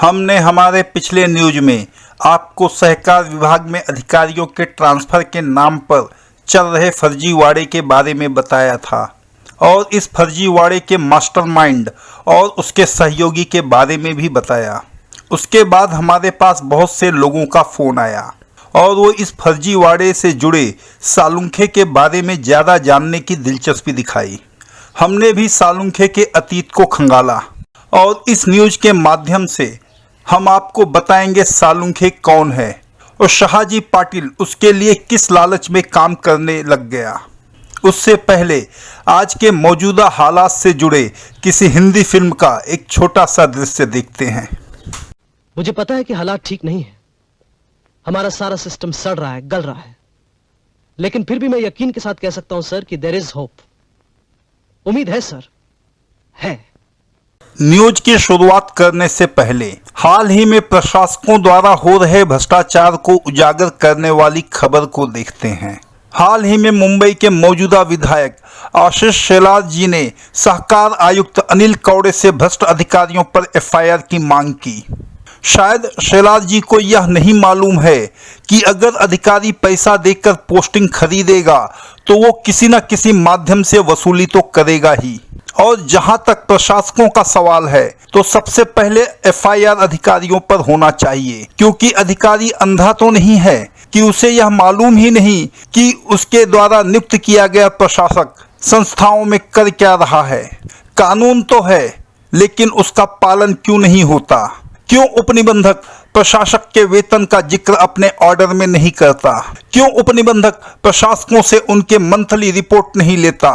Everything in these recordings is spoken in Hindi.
हमने हमारे पिछले न्यूज में आपको सहकार विभाग में अधिकारियों के ट्रांसफर के नाम पर चल रहे फर्जीवाड़े के बारे में बताया था और इस फर्जीवाड़े के मास्टरमाइंड और उसके सहयोगी के बारे में भी बताया। उसके बाद हमारे पास बहुत से लोगों का फ़ोन आया और वो इस फर्जीवाड़े से जुड़े सालुंखे के बारे में ज़्यादा जानने की दिलचस्पी दिखाई। हमने भी सालुंखे के अतीत को खंगाला और इस न्यूज के माध्यम से हम आपको बताएंगे सालुंखे कौन है और शाहजी पाटिल उसके लिए किस लालच में काम करने लग गया। उससे पहले आज के मौजूदा हालात से जुड़े किसी हिंदी फिल्म का एक छोटा सा दृश्य देखते हैं। मुझे पता है कि हालात ठीक नहीं है, हमारा सारा सिस्टम सड़ रहा है, गल रहा है, लेकिन फिर भी मैं यकीन के साथ कह सकता हूं सर कि देयर इज होप। उम्मीद है सर, है। न्यूज की शुरुआत करने से पहले हाल ही में प्रशासकों द्वारा हो रहे भ्रष्टाचार को उजागर करने वाली खबर को देखते हैं। हाल ही में मुंबई के मौजूदा विधायक आशीष शेलार जी ने सहकार आयुक्त अनिल कौड़े से भ्रष्ट अधिकारियों पर एफआईआर की मांग की। शायद शेलार जी को यह नहीं मालूम है कि अगर अधिकारी पैसा देकर पोस्टिंग खरीदेगा तो वो किसी न किसी माध्यम से वसूली तो करेगा ही। और जहां तक प्रशासकों का सवाल है तो सबसे पहले एफआईआर अधिकारियों पर होना चाहिए, क्योंकि अधिकारी अंधा तो नहीं है कि उसे यह मालूम ही नहीं कि उसके द्वारा नियुक्त किया गया प्रशासक संस्थाओं में कर क्या रहा है। कानून तो है लेकिन उसका पालन क्यों नहीं होता? क्यों उपनिबंधक प्रशासक के वेतन का जिक्र अपने ऑर्डर में नहीं करता? क्यों उपनिबंधक प्रशासकों से उनके मंथली रिपोर्ट नहीं लेता?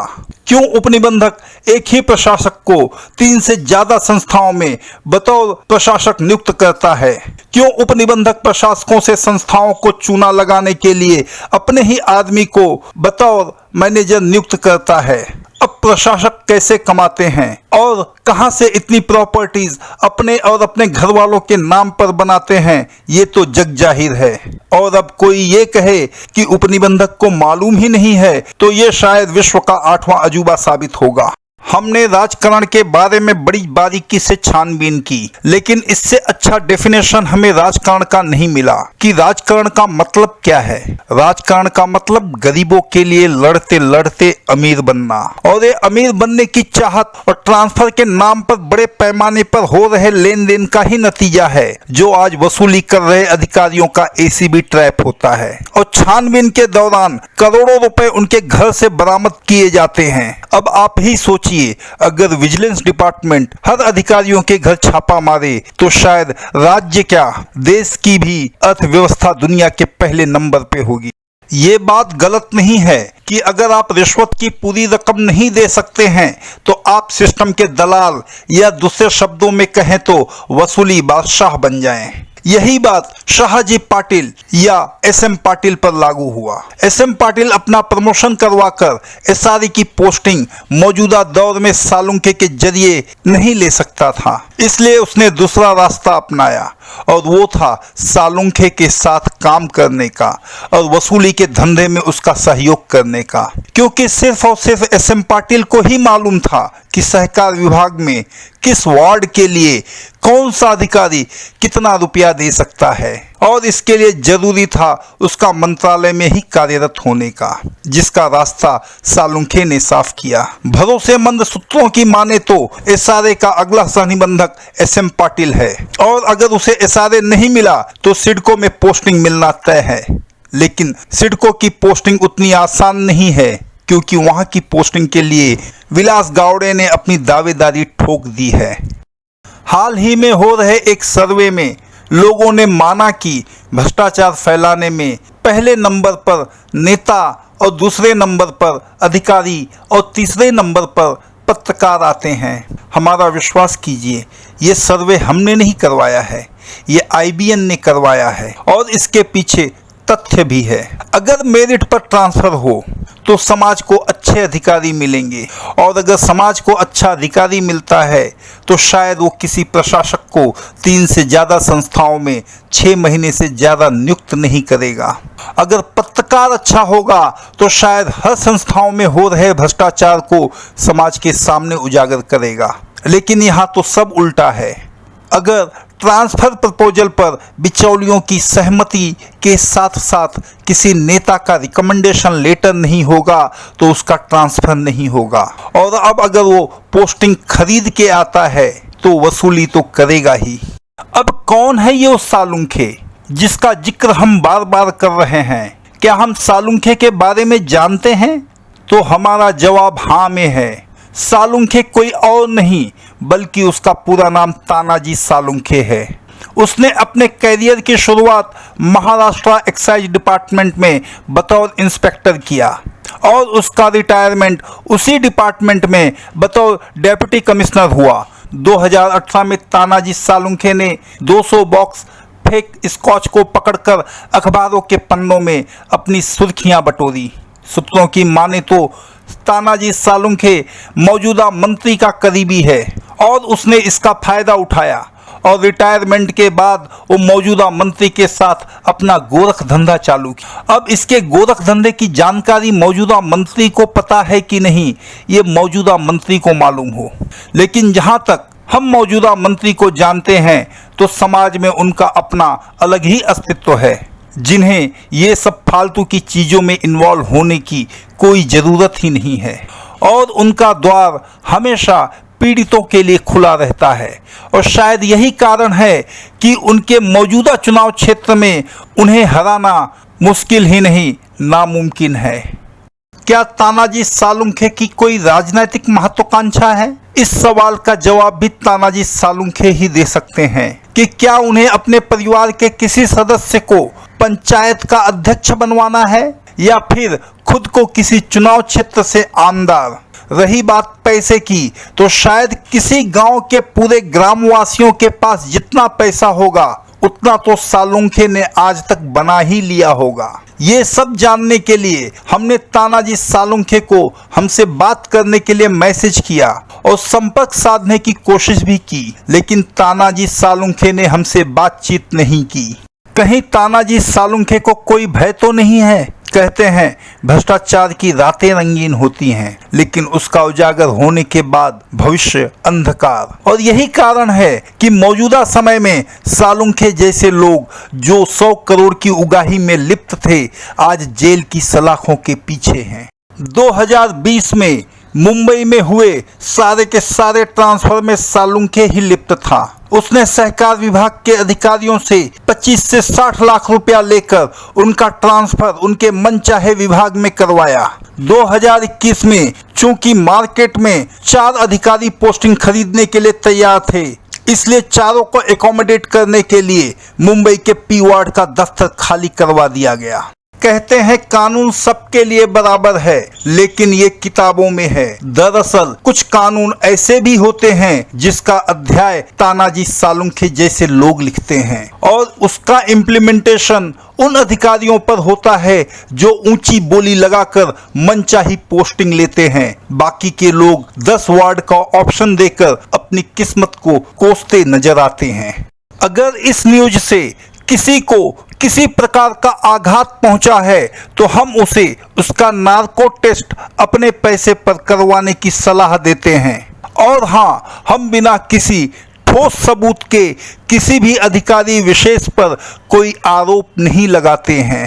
क्यों उपनिबंधक एक ही प्रशासक को 3 से ज्यादा संस्थाओं में बतौर प्रशासक नियुक्त करता है? क्यों उपनिबंधक प्रशासकों से संस्थाओं को चूना लगाने के लिए अपने ही आदमी को बतौर मैनेजर नियुक्त करता है? अब प्रशासक कैसे कमाते हैं और कहां से इतनी प्रॉपर्टीज अपने और अपने घर वालों के नाम पर बनाते हैं, ये तो जग जाहिर है। और अब कोई ये कहे कि उपनिबंधक को मालूम ही नहीं है तो ये शायद विश्व का 8वां अजूबा साबित होगा। हमने राजकारण के बारे में बड़ी बारीकी से छानबीन की, लेकिन इससे अच्छा डेफिनेशन हमें राजकारण का नहीं मिला कि राजकारण का मतलब क्या है। राजकारण का मतलब गरीबों के लिए लड़ते लड़ते अमीर बनना, और ये अमीर बनने की चाहत और ट्रांसफर के नाम पर बड़े पैमाने पर हो रहे लेन देन का ही नतीजा है, जो आज वसूली कर रहे अधिकारियों का एसीबी ट्रैप होता है। और छानबीन के दौरान करोड़ों रुपए उनके घर से बरामद किए जाते हैं। अब आप ही सोचिए, अगर विजिलेंस डिपार्टमेंट हर अधिकारियों के घर छापा मारे तो शायद राज्य क्या देश की भी अर्थव्यवस्था दुनिया के पहले नंबर पे होगी। ये बात गलत नहीं है कि अगर आप रिश्वत की पूरी रकम नहीं दे सकते हैं तो आप सिस्टम के दलाल, या दूसरे शब्दों में कहें तो वसूली बादशाह बन जाएं। यही बात शाहजी पाटिल या एसएम पाटिल पर लागू हुआ। एसएम पाटिल अपना प्रमोशन करवाकर एसआरई की पोस्टिंग मौजूदा दौर में सालुंखे के जरिए नहीं ले सकता था, इसलिए उसने दूसरा रास्ता अपनाया और वो था सालुंखे के साथ काम करने का और वसूली के धंधे में उसका सहयोग करने का, क्योंकि सिर्फ और सिर्फ एसएम पाटिल को ही मालूम था कि सहकार विभाग में किस वार्ड के लिए कौन सा अधिकारी कितना रुपया दे सकता है, और इसके लिए जरूरी था उसका मंत्रालय में ही कार्यरत होने का, जिसका रास्ता सालुंखे ने साफ किया। भरोसेमंद सूत्रों की माने तो एसआरए का अगला सहनिबंधक एसएम पाटिल है, और अगर उसे एसआरए नहीं मिला तो सिडको में पोस्टिंग मिलना तय है। लेकिन सिडको की पोस्टिंग उतनी आसान नहीं है, क्योंकि वहां की पोस्टिंग के लिए विलास गावड़े ने अपनी दावेदारी ठोक दी है। हाल ही में हो रहे एक सर्वे में लोगों ने माना कि भ्रष्टाचार फैलाने में पहले नंबर पर नेता और दूसरे नंबर पर अधिकारी और तीसरे नंबर पर पत्रकार आते हैं। हमारा विश्वास कीजिए, ये सर्वे हमने नहीं करवाया है, ये आईबीएन ने करवाया है और इसके पीछे तथ्य भी है। अगर मेरिट पर ट्रांसफर हो तो समाज को अच्छे अधिकारी मिलेंगे, और अगर समाज को अच्छा अधिकारी मिलता है तो शायद वो किसी प्रशासक को 3 से ज़्यादा संस्थाओं में 6 महीने से ज़्यादा नियुक्त नहीं करेगा। अगर पत्रकार अच्छा होगा तो शायद हर संस्थाओं में हो रहे भ्रष्टाचार को समाज के सामने उजागर करेगा। लेकिन यहाँ तो सब उल्टा है। अगर ट्रांसफर प्रपोजल पर बिचौलियों की सहमति के साथ साथ किसी नेता का रिकमेंडेशन लेटर नहीं होगा तो उसका ट्रांसफर नहीं होगा। और अब अगर वो पोस्टिंग खरीद के आता है तो वसूली तो करेगा ही। अब कौन है ये वो सालुंखे जिसका जिक्र हम बार बार कर रहे हैं? क्या हम सालुंखे के बारे में जानते हैं? तो हमारा जवाब हाँ में है। सालुंखे कोई और नहीं बल्कि उसका पूरा नाम तानाजी सालुंखे है। उसने अपने करियर की शुरुआत महाराष्ट्र एक्साइज डिपार्टमेंट में बतौर इंस्पेक्टर किया और उसका रिटायरमेंट उसी डिपार्टमेंट में बतौर डेप्यूटी कमिश्नर हुआ। 2018 में तानाजी सालुंखे ने 200 बॉक्स फेक स्कॉच को पकड़कर अखबारों के पन्नों में अपनी सुर्खियां बटोरी। सूत्रों की माने तो तानाजी सालुंखे मौजूदा मंत्री का करीबी है और उसने इसका फायदा उठाया और रिटायरमेंट के बाद वो मौजूदा मंत्री के साथ अपना गोरख धंधा चालू किया। अब इसके गोरख धंधे की जानकारी मौजूदा मंत्री को पता है कि नहीं, ये मौजूदा मंत्री को मालूम हो। लेकिन जहां तक हम मौजूदा मंत्री को जानते हैं तो समाज में उनका अपना अलग ही अस्तित्व है, जिन्हें ये सब फालतू की चीज़ों में इन्वॉल्व होने की कोई ज़रूरत ही नहीं है और उनका द्वार हमेशा पीड़ितों के लिए खुला रहता है। और शायद यही कारण है कि उनके मौजूदा चुनाव क्षेत्र में उन्हें हराना मुश्किल ही नहीं नामुमकिन है। क्या तानाजी सालुंखे की कोई राजनीतिक महत्वाकांक्षा है? इस सवाल का जवाब भी तानाजी सालुंखे ही दे सकते हैं कि क्या उन्हें अपने परिवार के किसी सदस्य को पंचायत का अध्यक्ष बनवाना है या फिर खुद को किसी चुनाव क्षेत्र से आमदार। रही बात पैसे की तो शायद किसी गांव के पूरे ग्रामवासियों के पास जितना पैसा होगा उतना तो सालुंखे ने आज तक बना ही लिया होगा। ये सब जानने के लिए हमने तानाजी सालुंखे को हमसे बात करने के लिए मैसेज किया और संपर्क साधने की कोशिश भी की, लेकिन तानाजी सालुंखे ने हमसे बातचीत नहीं की। कहीं तानाजी सालुंखे को कोई भय तो नहीं है? कहते हैं भ्रष्टाचार की रातें रंगीन होती हैं, लेकिन उसका उजागर होने के बाद भविष्य अंधकार। और यही कारण है कि मौजूदा समय में सालुंखे जैसे लोग जो 100 करोड़ की उगाही में लिप्त थे आज जेल की सलाखों के पीछे हैं। 2020 में मुंबई में हुए सारे के सारे ट्रांसफर में सालुंखे ही लिप्त था। उसने सहकार विभाग के अधिकारियों से 25 से 60 लाख रुपया लेकर उनका ट्रांसफर उनके मनचाहे विभाग में करवाया। 2021 में चूंकि मार्केट में 4 अधिकारी पोस्टिंग खरीदने के लिए तैयार थे, इसलिए चारों को एकोमोडेट करने के लिए मुंबई के पी वार्ड का दफ्तर खाली करवा दिया गया। कहते हैं कानून सबके लिए बराबर है, लेकिन ये किताबों में है। दरअसल कुछ कानून ऐसे भी होते हैं जिसका अध्याय तानाजी सालुंखे जैसे लोग लिखते हैं और उसका इम्प्लीमेंटेशन उन अधिकारियों पर होता है जो ऊंची बोली लगाकर मनचाही पोस्टिंग लेते हैं। बाकी के लोग 10 वार्ड का ऑप्शन देकर अपनी किस्मत को कोसते नजर आते हैं। अगर इस न्यूज से किसी को किसी प्रकार का आघात पहुंचा है तो हम उसे उसका नार्को टेस्ट अपने पैसे पर करवाने की सलाह देते हैं। और हाँ, हम बिना किसी ठोस सबूत के किसी भी अधिकारी विशेष पर कोई आरोप नहीं लगाते हैं।